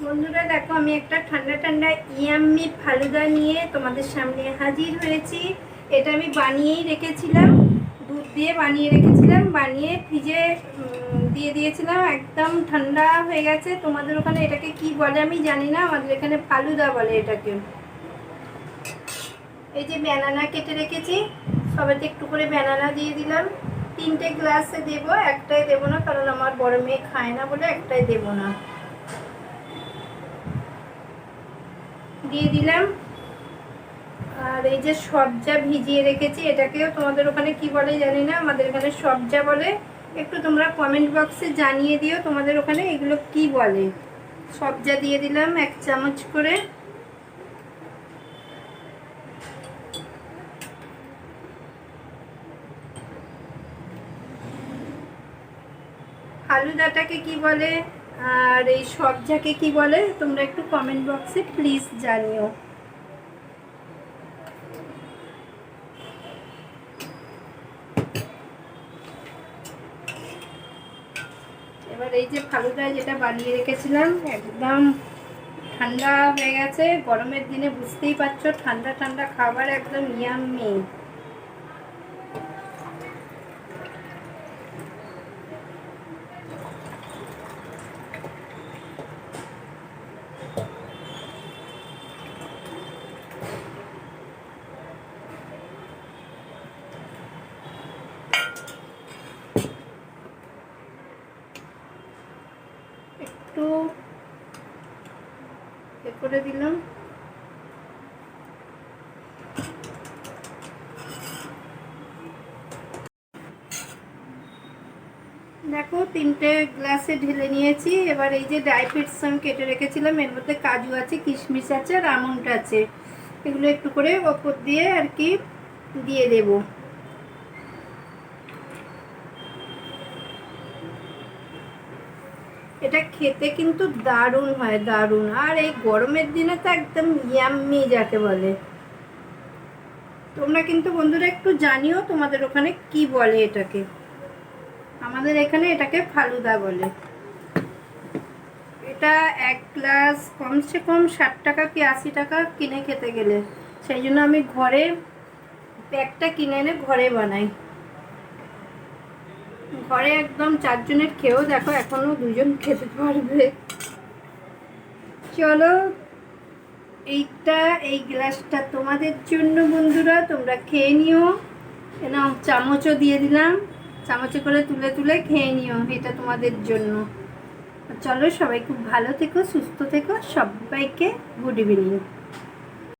বন্ধুরা দেখো, আমি একটা ঠান্ডা ঠান্ডা ইয়াম্মি ফালুদা নিয়ে তোমাদের সামনে হাজির হয়েছি। এটা আমি বানিয়েই রেখেছিলাম, দুধ দিয়ে বানিয়ে রেখেছিলাম, বানিয়ে ফ্রিজে দিয়ে দিয়েছিলাম, একদম ঠান্ডা হয়ে গেছে। তোমাদের ওখানে এটাকে কি বলে আমি জানি না, আমাদের এখানে ফালুদা বলে এটাকে। এই যে ব্যানানা কেটে রেখেছি, সবাইতে একটু করে ব্যানানা দিয়ে দিলাম। 3টে গ্লাসে দেবো, একটাই দেবো না, কারণ আমার বড় মেয়ে খায় না বলে একটাই দেবো না। দিয়ে দিলাম। আর এই যে সবজা ভিজিয়ে রেখেছি, এটাকেও তোমাদের ওখানে কি বলে জানি না, আমাদের এখানে সবজা বলে। একটু তোমরা কমেন্ট বক্সে জানিয়ে দিও তোমাদের ওখানে এগুলো কি বলে। সবজা দিয়ে দিলাম 1 চামচ করে। ফালুদাটাকে কি বলে আর এই সবজাকে কি বলে তোমরা একটু কমেন্ট বক্সে প্লিজ জানিও। এবার এই যে ফালুদা যেটা বানিয়ে রেখেছিলাম, একদম ঠান্ডা হয়ে গেছে। গরমের দিনে বুঝতেই পারছো, ঠান্ডা ঠান্ডা খাবার একদম ইয়াম্মি। একটু করে দিলাম। দেখো 3টে গ্লাসে ঢেলে নিয়েছি। এবার এই যে ড্রাই ফ্রুটস আমি কেটে রেখেছিলাম, এর মধ্যে কাজু আছে, কিশমিশ আছে আর আমন্ড আছে, এগুলো একটু করে ওপর দিয়ে আর কি দিয়ে দেব। এটা খেতে কিন্তু দারুণ হয়, দারুণ। আর এই গরমের দিনে তো একদম ইয়াম্মি যাকে বলে। তোমরা কিন্তু বন্ধুরা একটু জানিও তোমাদের ওখানে কি বলে এটাকে। আমাদের এখানে এটাকে ফালুদা বলে। এটা 1 গ্লাস কমসে কম 60 টাকা কি 80 টাকা কিনে খেতে গেলে। সেই জন্য আমি ঘরে প্যাকটা কিনে এনে ঘরে বানাই। ঘরে একদম 4 জনের খেয়েও দেখো এখনো 2 জন খেতে পারবে। চলো, এই গ্লাসটা তোমাদের জন্য বন্ধুরা, তোমরা খেয়ে নিও। নাও, চামচও দিয়ে দিলাম, চামচে করে তুলে তুলে খেয়ে নিও, এটা তোমাদের জন্য। চলো, সবাই খুব ভালো থেকো, সুস্থ থেকো, সবাইকে গুড ইভিনিং।